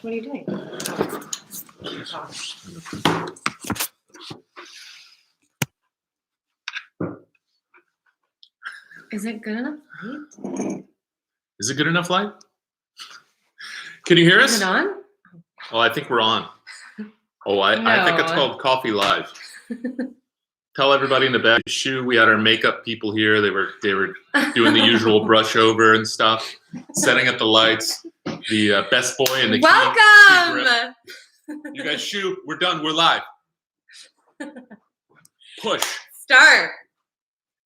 What are you doing? Oh, gosh. Is it good enough light? Is it good enough light? Can you hear us? Is it on? Oh, I think we're on. Oh, I think it's called Coffee Live. Tell everybody in the back. Shoe. We had our makeup people here. They were doing the usual brush over and stuff, setting up the lights. The best boy and the welcome. You guys, shoot. We're done. We're live. Push. Start.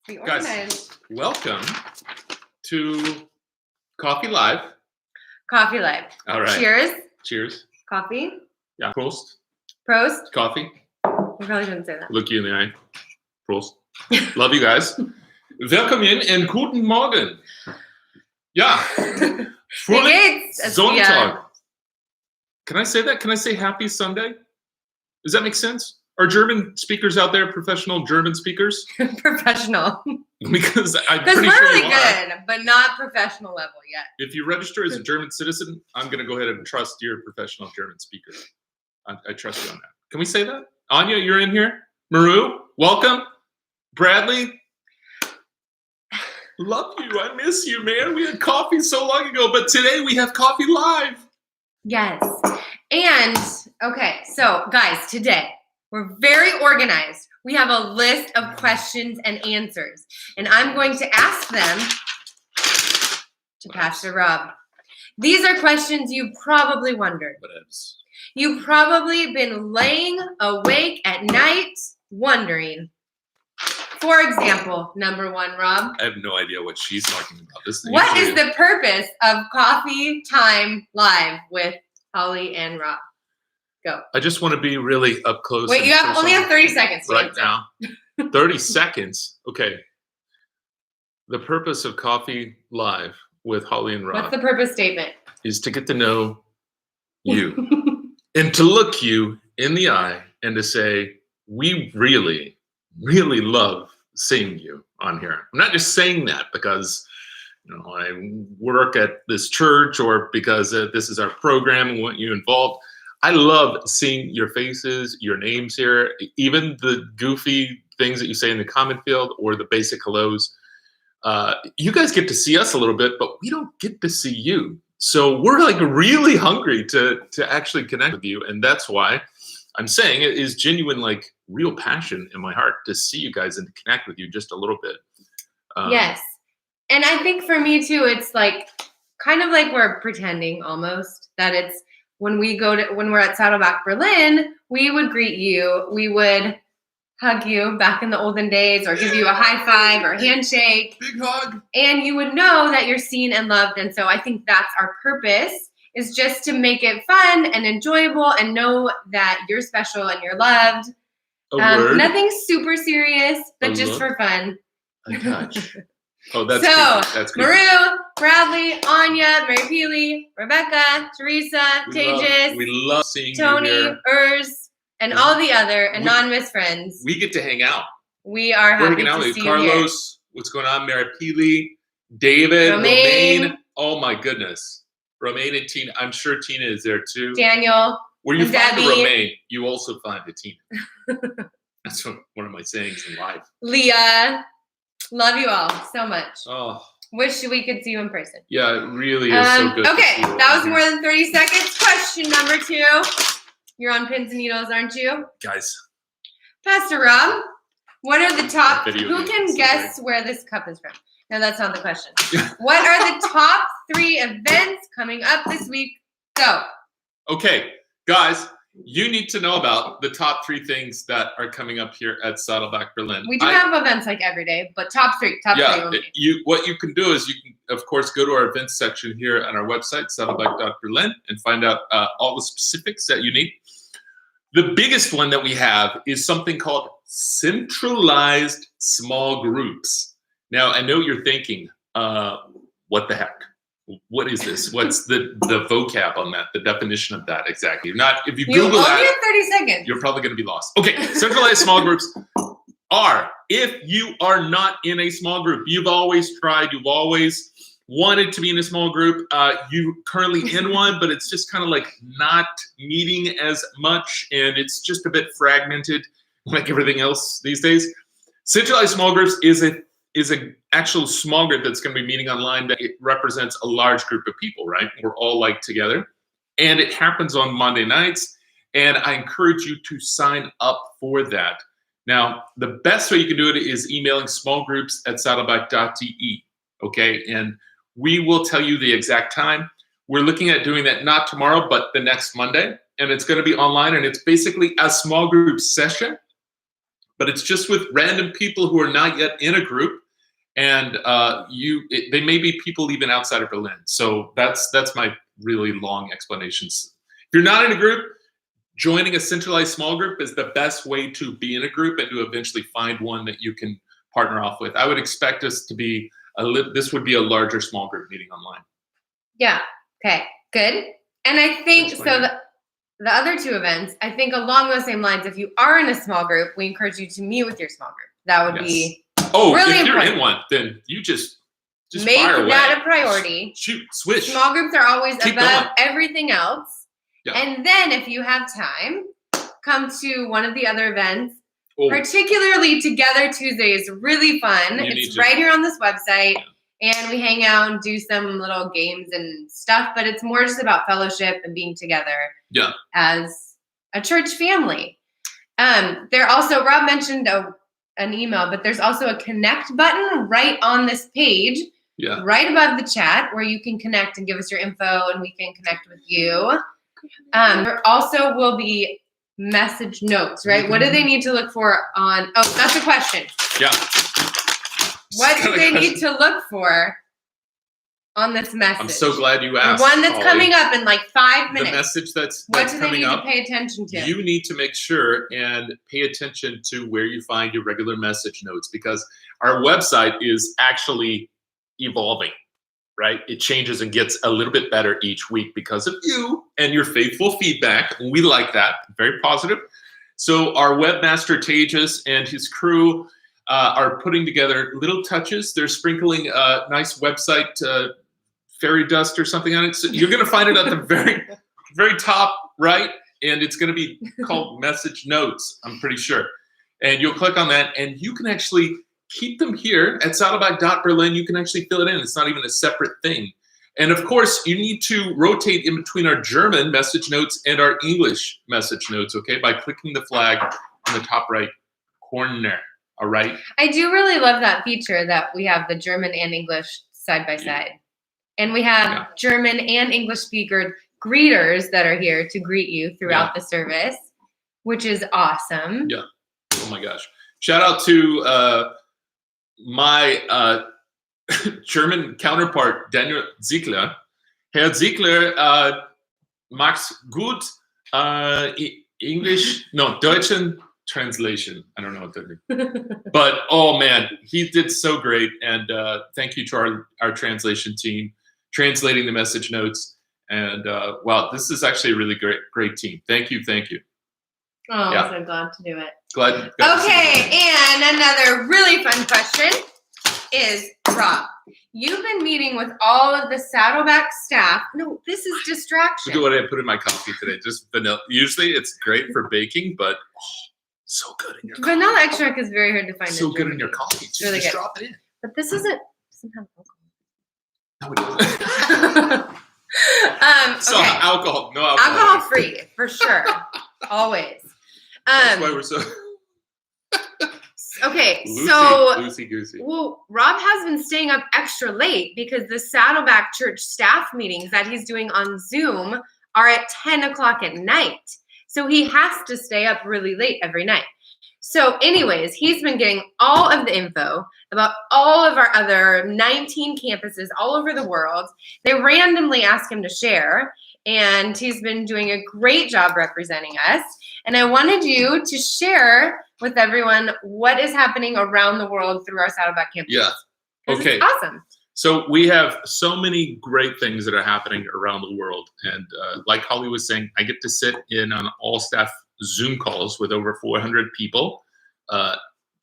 Be Guys, organized. welcome to Coffee Live. Coffee Live. All right. Cheers. Cheers. Coffee. Yeah. Prost. Prost. Coffee. We probably shouldn't say that. Look you in the eye. Prost. Love you guys. Willkommen and guten Morgen. Ja. Fröhlich Sonntag. Can I say that? Can I say happy Sunday? Does that make sense? Are German speakers out there professional German speakers? Professional. Because I'm Because pretty we're sure really you good, are. but not professional level yet. If you register as a German citizen, I'm going to go ahead and trust you're a professional German speaker. I trust you on that. Can we say that? Anya, you're in here. Maru, welcome. Bradley, love you. I miss you, man. We had coffee so long ago, but today we have Coffee Live. Yes. And, okay, so guys, today we're very organized. We have a list of questions and answers, and I'm going to ask them to Pastor Rob. These are questions you probably wondered. Whatevs. You've probably been laying awake at night wondering. For example, number one, Rob. I have no idea what she's talking about. What is the purpose of Coffee Time Live with Holly and Rob? Go. I just want to be really up close. Wait, you only have 30 seconds to right answer. now. 30 seconds. Okay. The purpose of Coffee Live with Holly and Rob What's the purpose statement? is to get to know you and to look you in the eye and to say, we really, really love seeing you on here. I'm not just saying that because I work at this church or because this is our program and want you involved. I love seeing your faces, your names here, even the goofy things that you say in the comment field or the basic hellos. You guys get to see us a little bit, but we don't get to see you. So we're like really hungry to actually connect with you. And that's why I'm saying it is genuine, like real passion in my heart to see you guys and to connect with you just a little bit. Yes. And I think for me too, it's like kind of like we're pretending almost that it's when we're at Saddleback Berlin, we would greet you. We would hug you back in the olden days or give you a high five or handshake. Big hug. And you would know that you're seen and loved. And so I think that's our purpose, is just to make it fun and enjoyable and know that you're special and you're loved. Nothing super serious, but just for fun. A touch. Oh, that's so creepy. That's creepy. Maru, Bradley, Anya, Mary Peely, Rebecca, Teresa, Tejas, we love seeing Tony, you here. Urs, and all the other anonymous friends. We get to hang out. We are happy to see Carlos, you here. what's going on? Mary Peely, David, Romaine. Oh my goodness. Romaine and Tina. I'm sure Tina is there too. Daniel. Where you find Debbie. a Romaine, you also find a Tina. That's one of my sayings in life. Leah. Love you all so much. Oh. Wish we could see you in person. Yeah, it really is so good. Okay, that was more than 30 seconds. Question number 2. You're on pins and needles, aren't you? Guys. Pastor Rob, what are the top... Who can games, guess where this cup is from? No, that's not the question. What are the top 3 events coming up this week? Go. Okay, guys. You need to know about the top 3 things that are coming up here at Saddleback Berlin. We do have events like every day, but top 3. Top 3 only. What you can do is you can, of course, go to our events section here on our website, saddleback.berlin, and find out all the specifics that you need. The biggest one that we have is something called centralized small groups. Now, I know you're thinking, what the heck? What is this? What's the vocab on that? The definition of that exactly? If you Google that, only have 30 seconds. You're probably going to be lost. Okay, centralized small groups are if you are not in a small group, you've always tried, you've always wanted to be in a small group, you currently in one, but it's just kind of like not meeting as much, and it's just a bit fragmented, like everything else these days. Centralized small groups is a actual small group that's going to be meeting online that it represents a large group of people, right? We're all like together, and it happens on Monday nights, and I encourage you to sign up for that. Now, the best way you can do it is emailing smallgroups@saddleback.de, okay? And we will tell you the exact time. We're looking at doing that not tomorrow, but the next Monday, and it's going to be online, and it's basically a small group session, but it's just with random people who are not yet in a group, and they may be people even outside of Berlin. So that's my really long explanations. If you're not in a group, joining a centralized small group is the best way to be in a group and to eventually find one that you can partner off with. I would expect us to be this would be a larger small group meeting online. Yeah. Okay. Good. And I think so. The other two events, I think along those same lines, if you are in a small group, we encourage you to meet with your small group. That would be really if you're important. in one, then you just make fire that away. a priority. Shoot, switch. Small groups are always Keep above going. everything else. Yeah. And then if you have time, come to one of the other events. Oh. Particularly Together Tuesday is really fun. It's right here on this website. Yeah. And we hang out and do some little games and stuff, but it's more just about fellowship and being together as a church family. There also, Rob mentioned an email, but there's also a connect button right on this page, right above the chat, where you can connect and give us your info and we can connect with you. There also will be message notes, right? What do they need to look for on, that's a question. Yeah. What do they need to look for on this message? I'm so glad you asked. The one that's coming up in like 5 minutes. The message that's what do they coming need up, to pay attention to? You need to make sure and pay attention to where you find your regular message notes, because our website is actually evolving, right? It changes and gets a little bit better each week because of you and your faithful feedback. We like that. Very positive. So our webmaster Tejas and his crew are putting together little touches. They're sprinkling a nice website fairy dust or something on it. So you're going to find it at the very top right, and it's going to be called Message Notes, I'm pretty sure. And you'll click on that, and you can actually keep them here at Saddleback.Berlin. You can actually fill it in. It's not even a separate thing. And of course, you need to rotate in between our German message notes and our English message notes, okay, by clicking the flag on the top right corner. All right. I do really love that feature that we have the German and English side by side. And we have German and English speaker greeters that are here to greet you throughout the service, which is awesome. Yeah. Oh my gosh. Shout out to my German counterpart, Daniel Ziegler. Herr Ziegler macht's gut Deutschen translation. I don't know what that means. But, oh, man, he did so great. And thank you to our translation team, translating the message notes. And, wow, this is actually a really great team. Thank you. Oh, I'm so glad to do it. Glad. Okay, and another really fun question is, Rob, you've been meeting with all of the Saddleback staff. No, this is distraction. Look at what I put in my coffee today. Just vanilla. Usually it's great for baking, but so good in your coffee. Vanilla extract is very hard to find. So good in your coffee. Just really good. Drop it in. But this doesn't have alcohol. No, it doesn't. So alcohol, no alcohol. Alcohol free, for sure. Always. That's why we're so... Okay, Loosey-goosey. Well, Rob has been staying up extra late because the Saddleback Church staff meetings that he's doing on Zoom are at 10 o'clock at night. So he has to stay up really late every night. So anyways, he's been getting all of the info about all of our other 19 campuses all over the world. They randomly ask him to share, and he's been doing a great job representing us. And I wanted you to share with everyone what is happening around the world through our Saddleback campus. Yeah. Okay. It's awesome. So we have so many great things that are happening around the world. And like Holly was saying, I get to sit in on all staff Zoom calls with over 400 people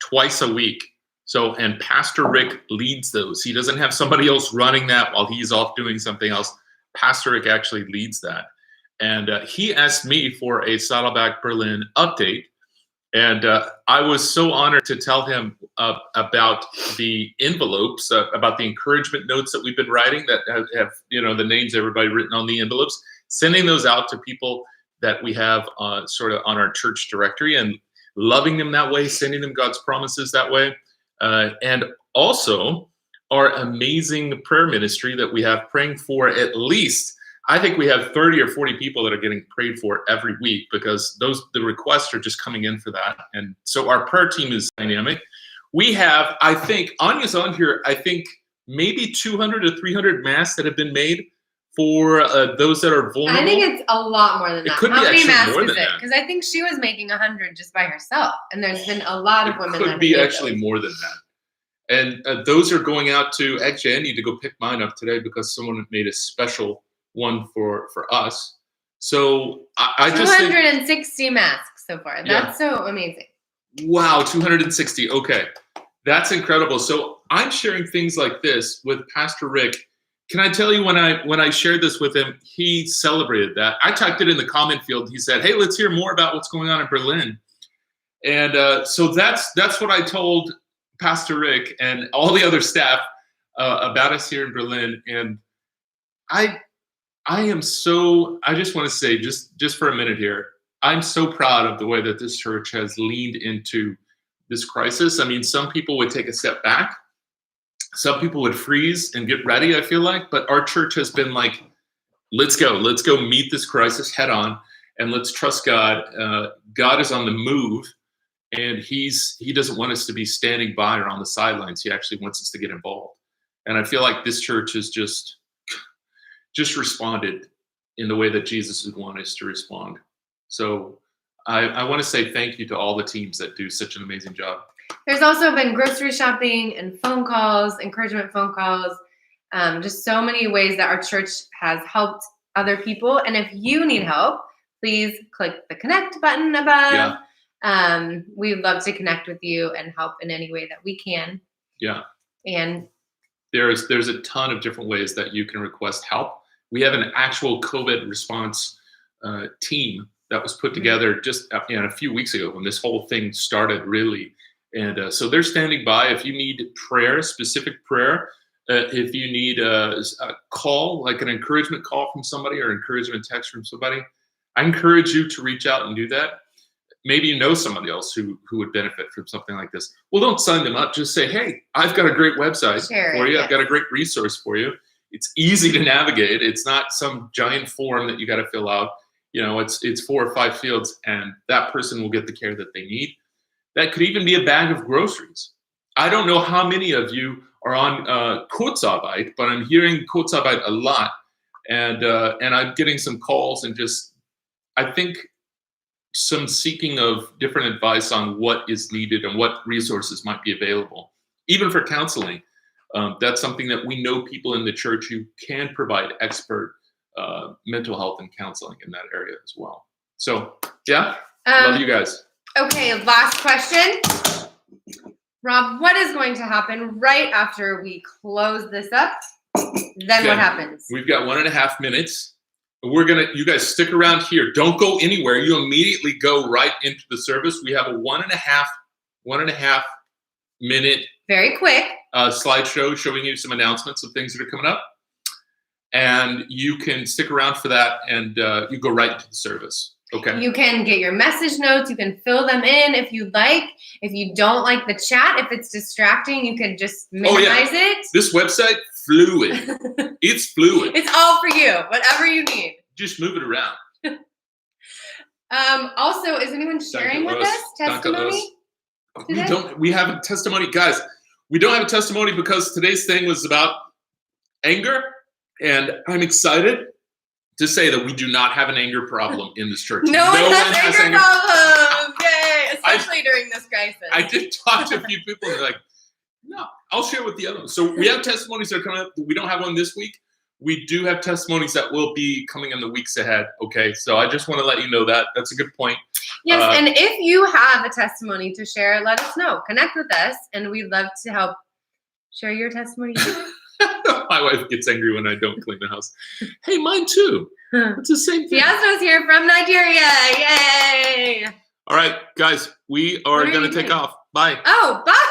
twice a week. So, and Pastor Rick leads those. He doesn't have somebody else running that while he's off doing something else. Pastor Rick actually leads that. And he asked me for a Saddleback Berlin update. And I was so honored to tell him about the envelopes, about the encouragement notes that we've been writing that have the names of everybody written on the envelopes, sending those out to people that we have sort of on our church directory and loving them that way, sending them God's promises that way. And also our amazing prayer ministry that we have, praying for at least, I think we have 30 or 40 people that are getting prayed for every week, because the requests are just coming in for that. And so our prayer team is dynamic. We have, I think, Anya's on here, I think maybe 200 to 300 masks that have been made for those that are vulnerable. I think it's a lot more than that. It could How be many actually masks more is than it? that. Because I think she was making 100 just by herself, and there's been a lot of women. It that could be have made actually those. more than that. And those are going out to, actually, I need to go pick mine up today because someone made a special one for us. So I just think, 260 masks so far. That's so amazing. wow, 260. Okay, that's incredible. So I'm sharing things like this with Pastor Rick. Can I tell you, when I shared this with him, he celebrated that. I typed it in the comment field. He said, "Hey, let's hear more about what's going on in Berlin." And so that's what I told Pastor Rick and all the other staff about us here in Berlin. And I just want to say, just for a minute here, I'm so proud of the way that this church has leaned into this crisis. I mean, some people would take a step back. Some people would freeze and get ready, I feel like. But our church has been like, let's go meet this crisis head on, and let's trust God. God is on the move, and he doesn't want us to be standing by or on the sidelines. He actually wants us to get involved. And I feel like this church has just responded in the way that Jesus would want us to respond. So I want to say thank you to all the teams that do such an amazing job. There's also been grocery shopping and phone calls, encouragement phone calls, just so many ways that our church has helped other people. And if you need help, please click the connect button above. Yeah. We'd love to connect with you and help in any way that we can. Yeah. And there's a ton of different ways that you can request help. We have an actual COVID response team that was put together just a few weeks ago when this whole thing started, really. And so they're standing by. If you need prayer, specific prayer, if you need a call, like an encouragement call from somebody or encouragement text from somebody, I encourage you to reach out and do that. Maybe you know somebody else who would benefit from something like this. Well, don't sign them up. Just say, hey, I've got a great website for you. Yes. I've got a great resource for you. It's easy to navigate. It's not some giant form that you got to fill out. It's 4 or 5 fields, and that person will get the care that they need. That could even be a bag of groceries. I don't know how many of you are on Kurzarbeit, but I'm hearing Kurzarbeit a lot, and I'm getting some calls and I think some seeking of different advice on what is needed and what resources might be available, even for counseling. That's something that we know people in the church who can provide expert mental health and counseling in that area as well. So, yeah, love you guys. Okay, last question. Rob, what is going to happen right after we close this up? Then what happens? We've got 1.5 minutes. You guys stick around here. Don't go anywhere. You immediately go right into the service. We have a 1.5 minute very quick slideshow showing you some announcements of things that are coming up. And you can stick around for that, and you go right into the service. Okay. You can get your message notes. You can fill them in if you'd like. If you don't like the chat, if it's distracting, you can just minimize it. This website, fluid. It's fluid. It's all for you, whatever you need. Just move it around. Also, is anyone sharing with us testimony today? We have a testimony. Guys, we don't have a testimony because today's thing was about anger, and I'm excited to say that we do not have an anger problem in this church. No one has anger problems. Yay! Especially during this crisis. I did talk to a few people and they're like, no, I'll share with the other ones. So we have testimonies that are coming up. We don't have one this week, We do have testimonies that will be coming in the weeks ahead. Okay, so I just want to let you know that. That's a good point. Yes, and if you have a testimony to share, let us know. Connect with us, and we'd love to help share your testimony. My wife gets angry when I don't clean the house. Hey, mine too. It's the same thing. Fiasco's here from Nigeria. Yay! All right, guys, we are going to take off. Bye. Oh, bye.